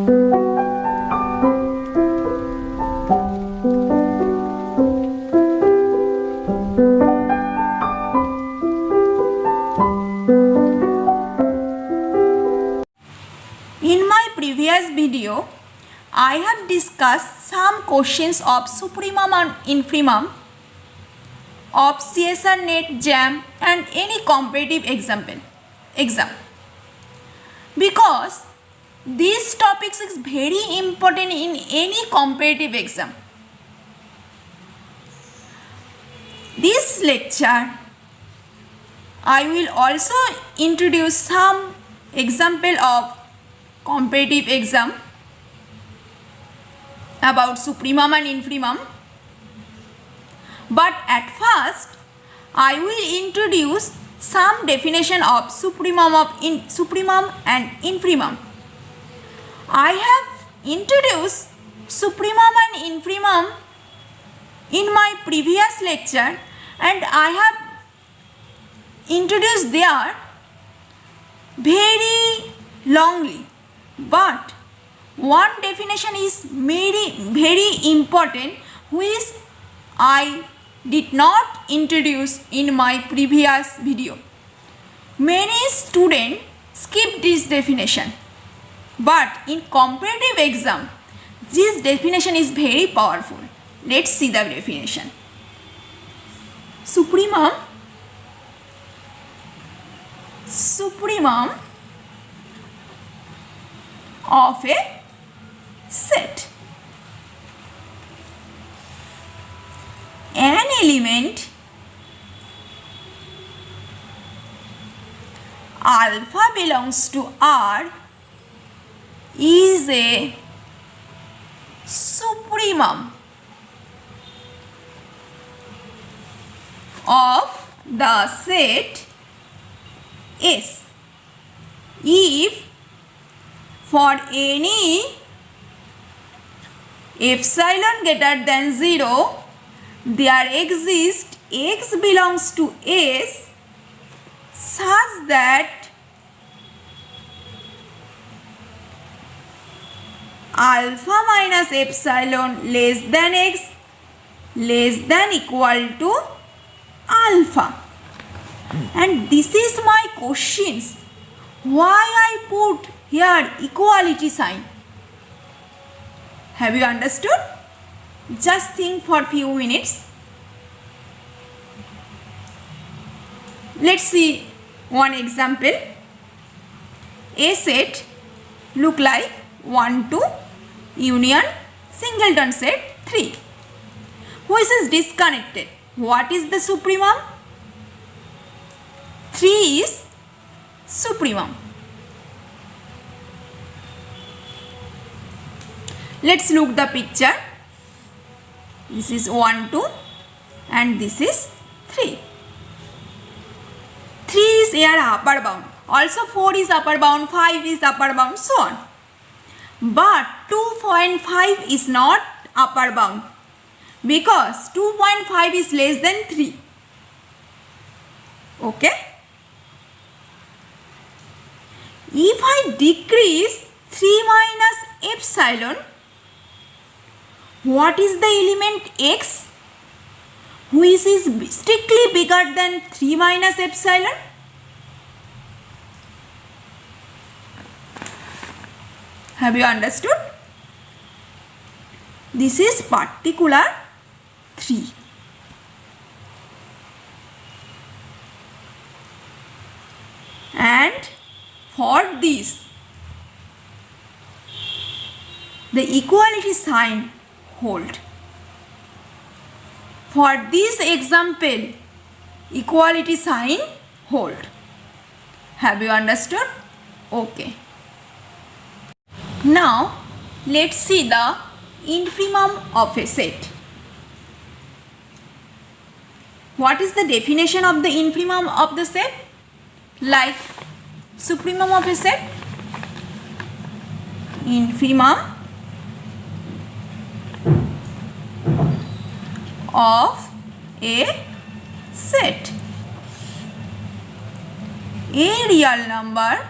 In my previous video, I have discussed some questions of supremum and infimum of CSR NET, JAM and any competitive exam. Because these topics is very important in any competitive exam. This lecture, I will also introduce some example of competitive exam about supremum and infimum. But at first, I will introduce some definition of supremum and infimum. I have introduced supremum and infimum in my previous lecture, and I have introduced there very longly. But one definition is very important, which I did not introduce in my previous video. Many students skip this definition, but in competitive exam, this definition is very powerful. Let's see the definition. Supremum of a set. An element alpha belongs to R is a supremum of the set S if for any epsilon greater than 0 there exists X belongs to S such that alpha minus epsilon less than X less than equal to alpha. And this is my questions. Why I put here equality sign? Have you understood? Just think for few minutes. Let's see one example. A set look like 1, 2 union singleton set 3, which is disconnected. What is the supremum? 3 is supremum. Let's look the picture. This is 1, 2 and this is 3. 3 is here upper bound. Also 4 is upper bound, 5 is upper bound, so on. But 2.5 is not upper bound because 2.5 is less than 3. Okay? If I decrease 3 minus epsilon, what is the element X which is strictly bigger than 3 minus epsilon? Have you understood? This is particular 3. And for this, the equality sign hold. For this example, equality sign hold. Have you understood? Okay. Now, let's see the infimum of a set. What is the definition of the infimum of the set? Like supremum of a set, infimum of a set. A real number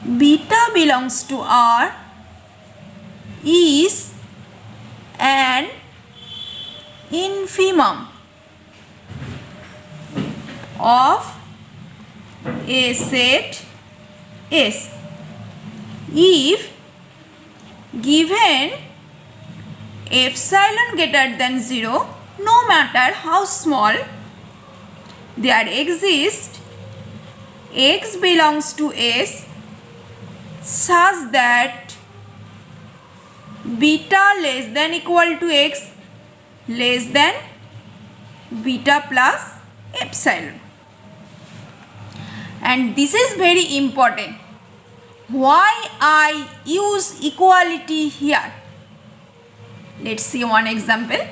beta belongs to R is an infimum of a set S if given epsilon greater than 0, no matter how small, there exists x belongs to S such that beta less than equal to x less than beta plus epsilon. And this is very important. Why I use equality here? Let's see one example.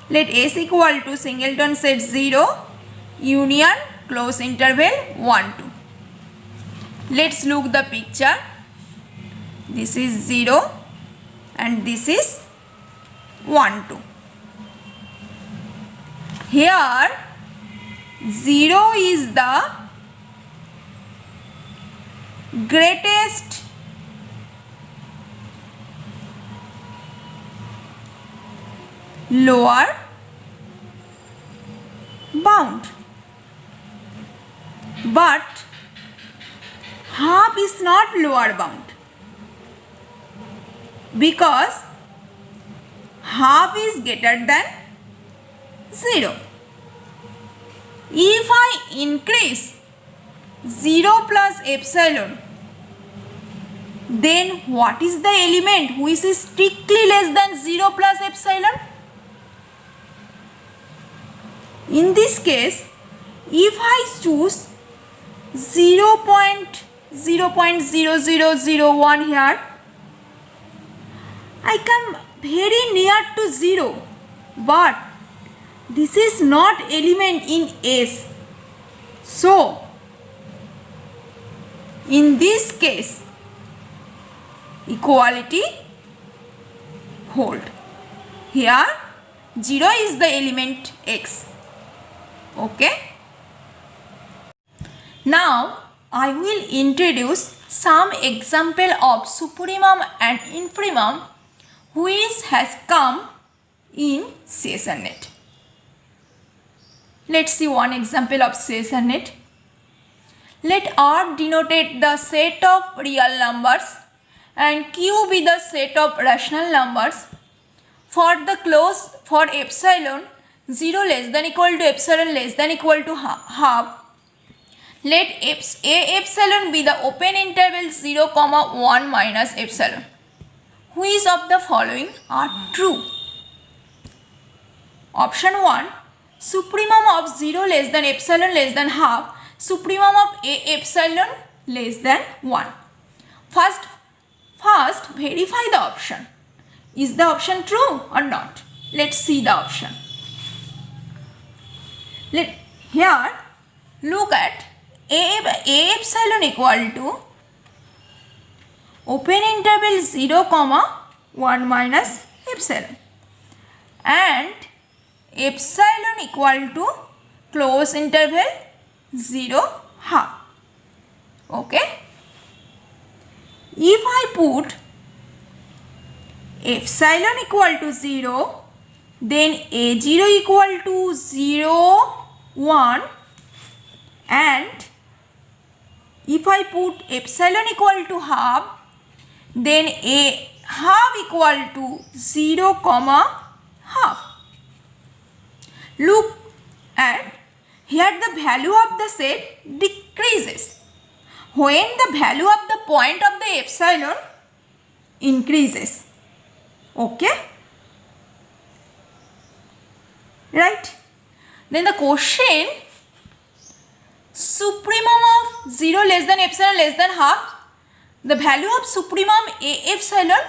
Let S equal to singleton set 0 union close interval 1 2. Let's look the picture. This is 0 and this is 1 2. Here 0 is the greatest lower bound, but half is not lower bound because half is greater than 0. If I increase 0 plus epsilon, then what is the element which is strictly less than 0 plus epsilon? In this case, if I choose 0.0001 here, I come very near to 0, but this is not element in S. So, in this case, equality hold. Here 0 is the element x. Okay. Now I will introduce some example of supremum and infimum which has come in CSRNet. Let's see one example of CSRNet. Let R denote the set of real numbers and Q be the set of rational numbers. For epsilon 0 less than equal to epsilon less than equal to half, let A epsilon be the open interval 0, 1 minus epsilon. Which of the following are true? Option 1, supremum of 0 less than epsilon less than half, supremum of A epsilon less than 1. First verify the option. Is the option true or not? Let's see the option. Here look at A epsilon equal to open interval 0, 1 minus epsilon and epsilon equal to close interval 0 half. Okay. If I put epsilon equal to 0, then A0 equal to 0, 1, and if I put epsilon equal to half, then A half equal to 0, half. Look at here the value of the set decreases when the value of the point of the epsilon increases. Okay? Right? Then the question, supremum of 0 less than epsilon less than half, the value of supremum A epsilon,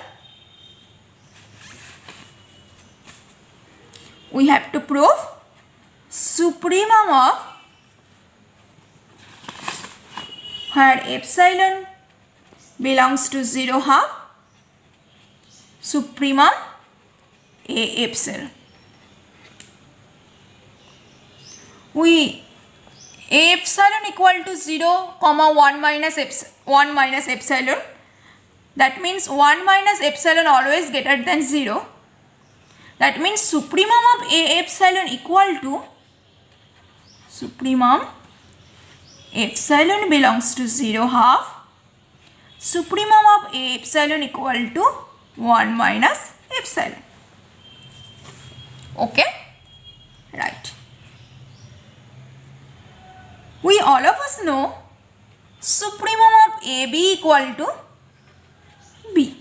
we have to prove supremum of where epsilon belongs to 0 half, supremum A epsilon. We A epsilon equal to 0 comma 1 minus epsilon. That means 1 minus epsilon always greater than 0. That means supremum of A epsilon equal to supremum epsilon belongs to 0 half. Supremum of A epsilon equal to 1 minus epsilon. Okay? Right. We all of us know supremum of AB equal to B.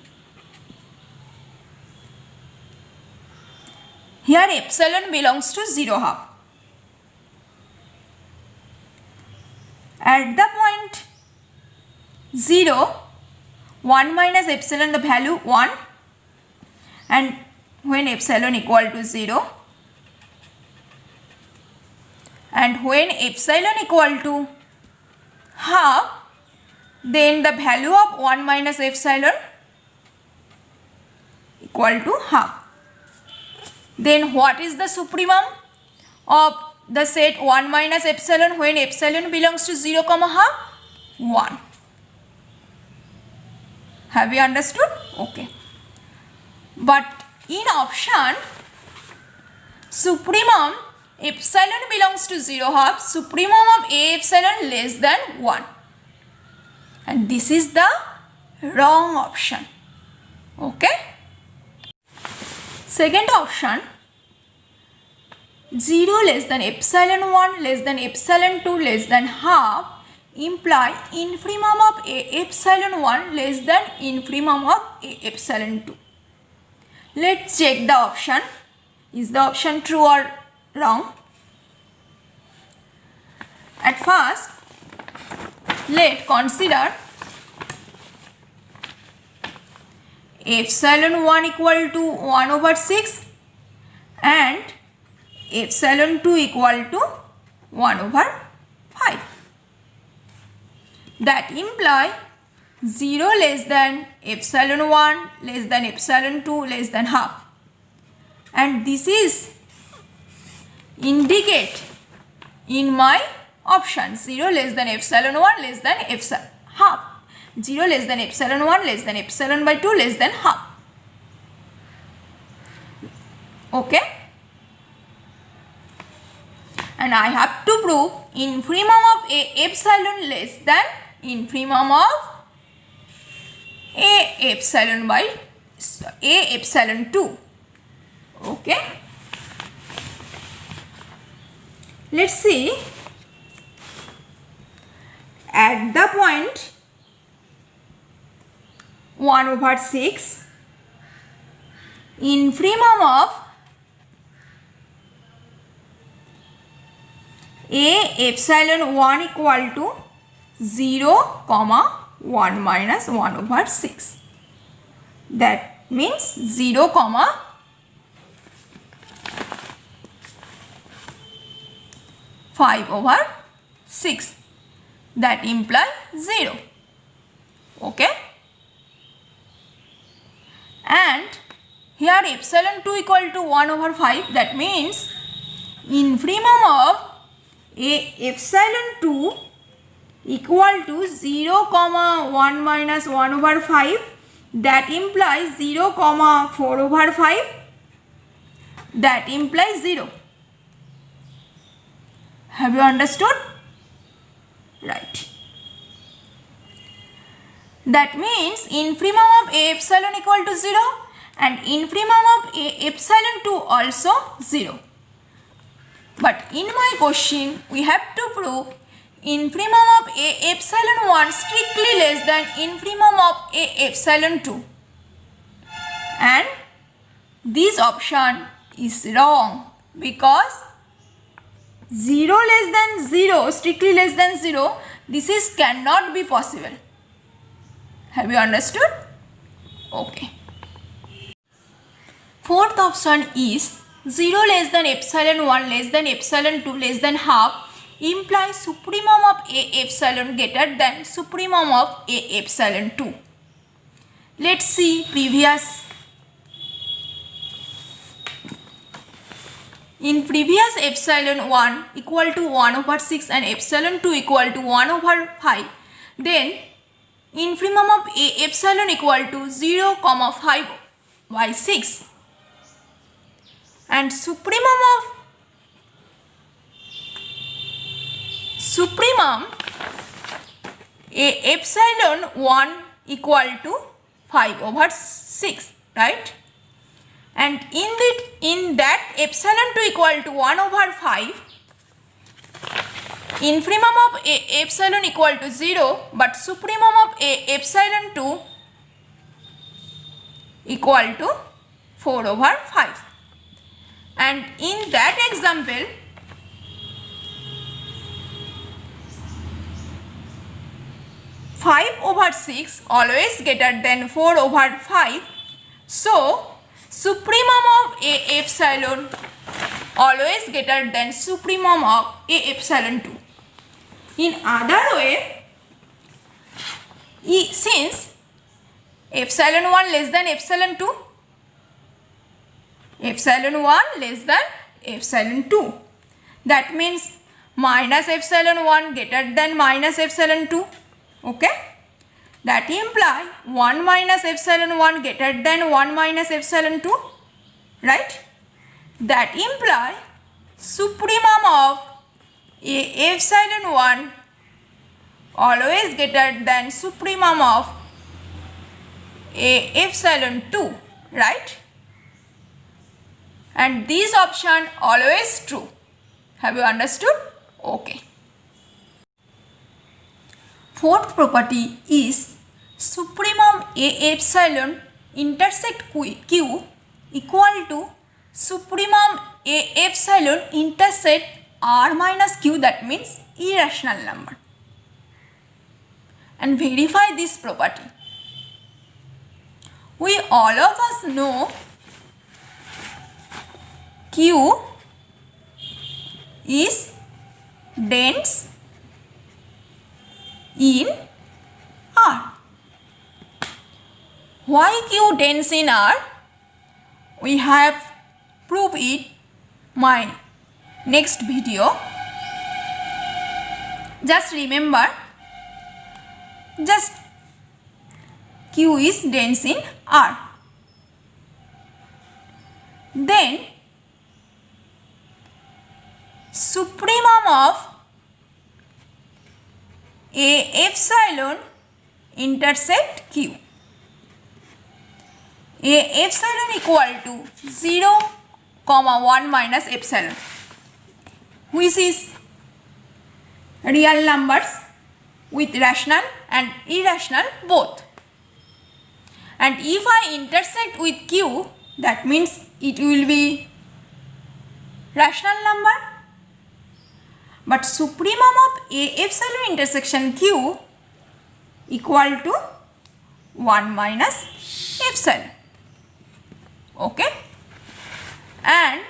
Here epsilon belongs to 0 half. At the point 0, 1 minus epsilon, the value 1, and when epsilon equal to 0, and when epsilon equal to half, then the value of 1 minus epsilon equal to half. Then what is the supremum of the set 1 minus epsilon when epsilon belongs to 0 comma half? 1. Have you understood? Okay. But in option, supremum epsilon belongs to 0 half, supremum of A epsilon less than 1. And this is the wrong option. Okay. Second option, 0 less than epsilon 1 less than epsilon 2 less than half imply infimum of A epsilon 1 less than infimum of A epsilon 2. Let's check the option. Is the option true or wrong? At first, let's consider epsilon 1 equal to 1 over 6 and epsilon 2 equal to 1 over 5. That imply 0 less than epsilon 1 less than epsilon 2 less than half. And this is indicate in my option 0 less than epsilon 1 less than epsilon half. 0 less than epsilon 1 less than epsilon by 2 less than half. Okay. And I have to prove infimum of A epsilon less than infimum of A epsilon by A epsilon 2. Okay. Let's see. At the point 1 over 6, infimum of A epsilon 1 equal to 0 comma 1 minus 1 over 6. That means 0 comma 5 over 6. That implies 0. Okay. And here epsilon 2 equal to 1 over 5. That means infimum of A epsilon 2 equal to 0 comma 1 minus 1 over 5. That implies 0 comma 4 over 5. That implies 0. Have you understood? Right. That means infimum of A epsilon equal to 0 and infimum of A epsilon 2 also 0. But in my question, we have to prove infimum of A epsilon 1 strictly less than infimum of A epsilon 2. And this option is wrong because 0 less than 0, strictly less than 0, this is cannot be possible. Have you understood? Okay. Fourth option is 0 less than epsilon 1 less than epsilon 2 less than half implies supremum of A epsilon greater than supremum of A epsilon 2. Let's see previous in previous epsilon 1 equal to 1 over 6 and epsilon 2 equal to 1 over 5, then infimum of a epsilon equal to 0, 5 by 6 and supremum a epsilon 1 equal to 5 over 6, right? And in that epsilon 2 equal to 1 over 5, infimum of a epsilon equal to 0, but supremum of a epsilon 2 equal to 4 over 5. And in that example, (5 over 6) always greater than 4 over 5. So, supremum of a epsilon always greater than supremum of a epsilon 2. In other way, since epsilon 1 less than epsilon 2, epsilon 1 less than epsilon 2, that means minus epsilon 1 greater than minus epsilon 2, okay? That imply 1 minus epsilon 1 greater than 1 minus epsilon 2, right? That imply supremum of a epsilon 1 always greater than supremum of a epsilon 2, right? And this option always true. Have you understood? Okay. Fourth property is supremum a epsilon intersect q equal to supremum a epsilon intersect r minus q, that means irrational number. And verify this property. We all of us know q is dense in R. Why q dense in R? We have proved it my next video. Just remember, just q is dense in R. Then supremum of a epsilon intersect q. A epsilon equal to 0, 1 minus epsilon, which is real numbers with rational and irrational both. And if I intersect with q, that means it will be rational number. But supremum of a epsilon intersection q equal to 1 minus epsilon. Okay? And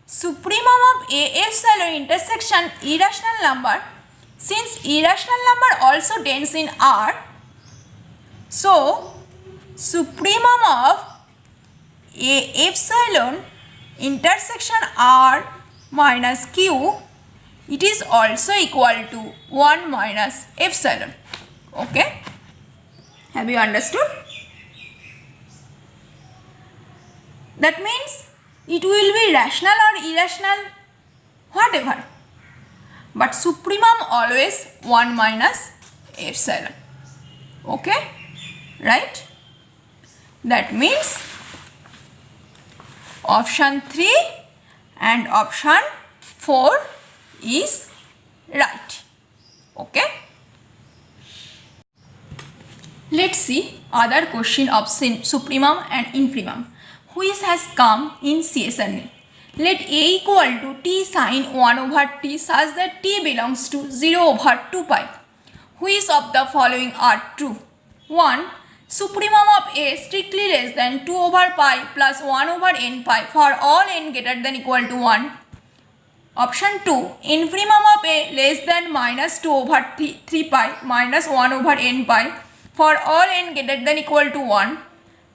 supremum of a epsilon intersection irrational number, since irrational number also dense in R, so supremum of a epsilon intersection R minus q, it is also equal to 1 minus epsilon. Okay? Have you understood? That means it will be rational or irrational, whatever. But supremum always 1 minus epsilon. Okay? Right? That means option 3 and option 4 is right. Okay? Let's see other question of supremum and infimum, which has come in CSNA. Let a equal to t sine 1 over t such that t belongs to 0 over 2 pi. Which of the following are true? 1. Supremum of a strictly less than 2 over pi plus 1 over n pi for all n greater than equal to 1. Option 2. Infimum of a less than minus 2 over 3 pi minus 1 over n pi for all n greater than equal to 1.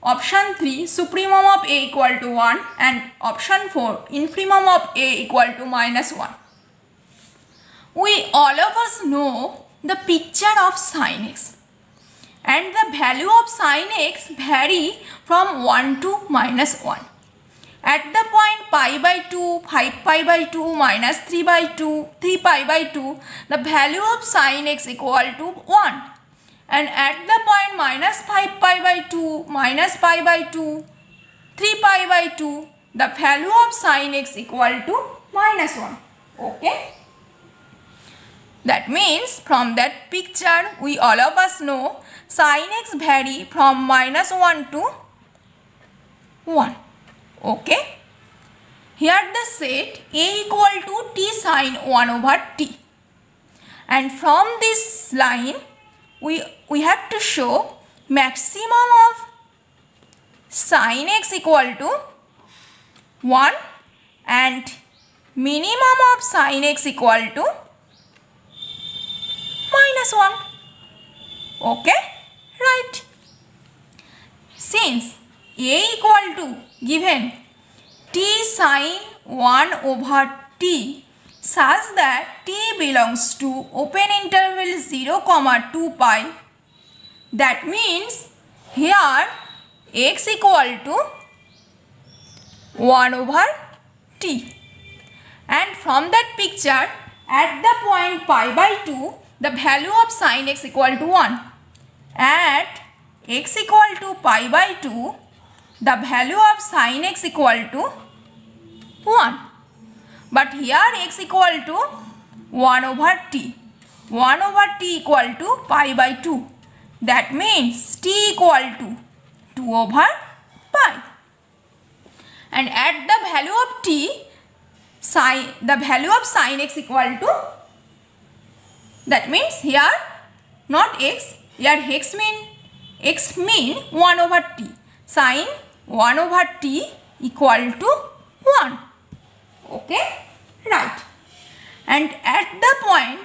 option 3 supremum of a equal to 1 and option 4 infimum of a equal to minus 1. We all of us know the picture of sin x, and the value of sin x vary from 1 to minus 1. At the point pi by 2, 5 pi by 2, minus 3 by 2, 3 pi by 2, the value of sin x equal to 1. And at the point minus 5 pi by 2, minus pi by 2, 3 pi by 2, the value of sin x equal to minus 1. Okay. That means from that picture we all of us know sin x vary from minus 1 to 1. Okay. Here the set a equal to t sin 1 over t. And from this line we have to show maximum of sin x equal to 1 and minimum of sin x equal to minus 1. Okay, right. Since a equal to given t sin 1 over t such that t belongs to open interval 0 comma 2 pi, that means here x equal to 1 over t. And from that picture at the point pi by 2 the value of sin x equal to 1. At x equal to pi by 2 the value of sin x equal to 1. But here x equal to 1 over t. 1 over t equal to pi by 2. That means t equal to 2 over pi. And at the value of t, the value of sin x equal to, that means here not x, here x mean 1 over t. Sin 1 over t equal to 1. Okay, right. And at the point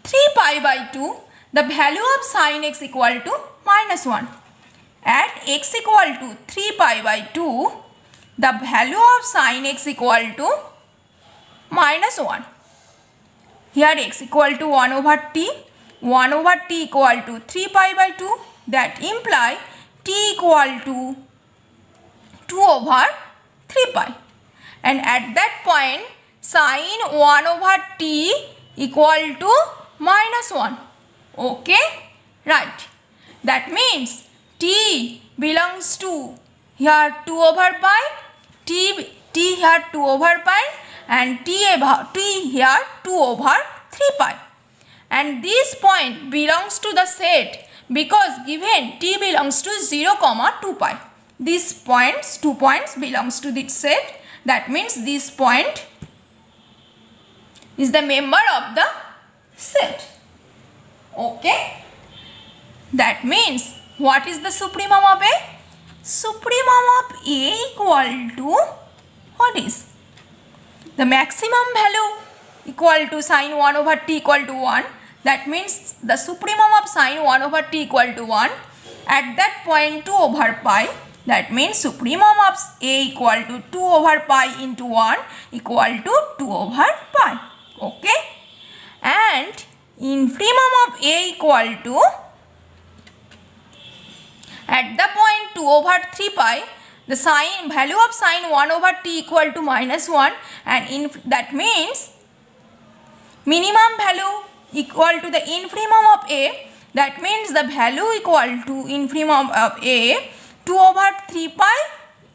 3 pi by 2, the value of sin x equal to minus 1. At x equal to 3 pi by 2, the value of sin x equal to minus 1. Here x equal to 1 over t, 1 over t equal to 3 pi by 2, that imply t equal to 2 over 3 pi. And at that point sin 1 over t equal to minus 1. Okay, right. That means t belongs to here 2 over pi, t here 2 over pi and t here 2 over 3 pi. And this point belongs to the set because given t belongs to 0 comma 2 pi. These points, 2 points belongs to this set. That means this point is the member of the set. Okay. That means what is the supremum of A? Supremum of A equal to what is? The maximum value equal to sin 1 over t equal to 1. That means the supremum of sin 1 over t equal to 1. At that point 2 over pi. That means supremum of A equal to 2 over pi into 1 equal to 2 over pi. Okay. And infimum of A equal to, at the point 2 over 3 pi, the value of sin 1 over t equal to minus 1, and that means minimum value equal to the infimum of A. That means the value equal to infimum of A 2 over 3 pi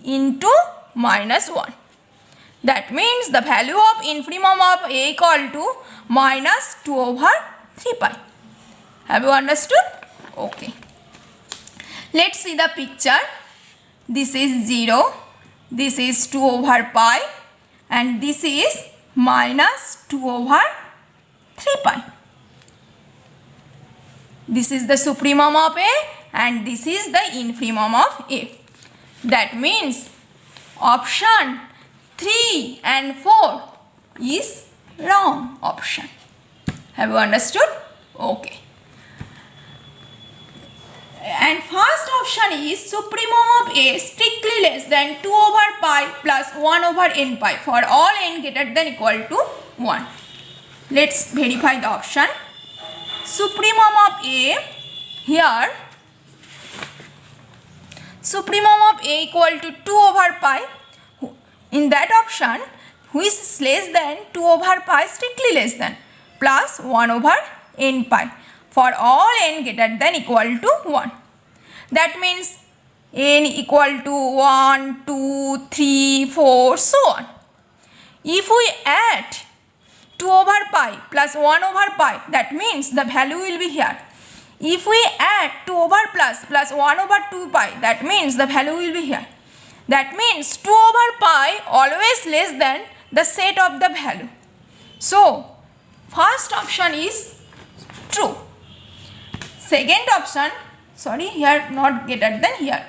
into minus 1. That means the value of infimum of A equal to minus 2 over 3 pi. Have you understood? Okay. Let's see the picture. This is 0, this is 2 over pi and this is minus 2 over 3 pi. This is the supremum of A and this is the infimum of A. That means option 3 and 4 is wrong option. Have you understood? Okay. And first option is supremum of A strictly less than 2 over pi plus 1 over n pi for all n greater than equal to 1. Let's verify the option. Supremum of A, here supremum of A equal to 2 over pi. In that option, which is less than 2 over pi strictly less than plus 1 over n pi for all n greater than equal to 1. That means n equal to 1, 2, 3, 4, so on. If we add 2 over pi plus 1 over pi, that means the value will be here. If we add 2 over plus 1 over 2 pi, that means the value will be here. That means 2 over pi always less than the set of the value. So, first option is true. Second option, sorry, here not greater than, here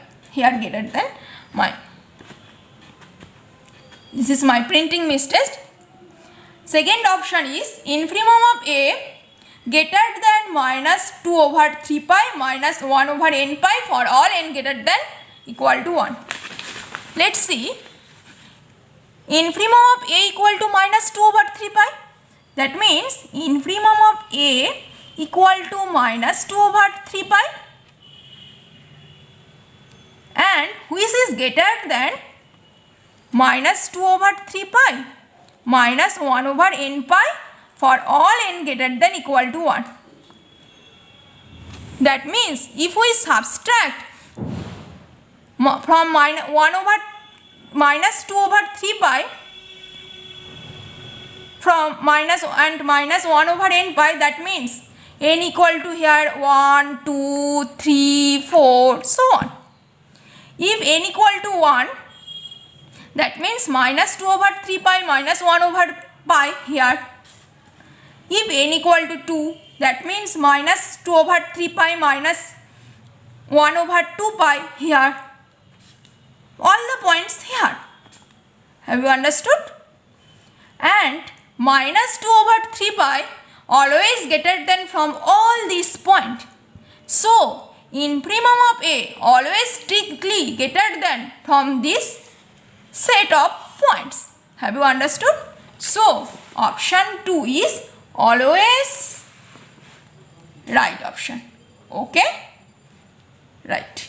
greater than my, this is my printing mistake. Second option is infimum of A greater than minus 2 over 3 pi minus 1 over n pi for all n greater than equal to 1. Let's see. Infimum of A equal to minus 2 over 3 pi. That means infimum of A equal to minus 2 over 3 pi, and which is greater than minus 2 over 3 pi minus 1 over n pi for all n greater than equal to 1. That means if we subtract from minus 2 over 3 pi from minus 1 over n pi, that means n equal to here 1, 2, 3, 4, so on. If n equal to 1, that means minus 2 over 3 pi minus 1 over pi here. If n equal to 2, that means minus 2 over 3 pi minus 1 over 2 pi here. All the points here. Have you understood? And minus 2 over 3 pi always greater than from all these points. So, infimum of A always strictly greater than from this set of points. Have you understood? So, option 2 is always right option. Okay? Right.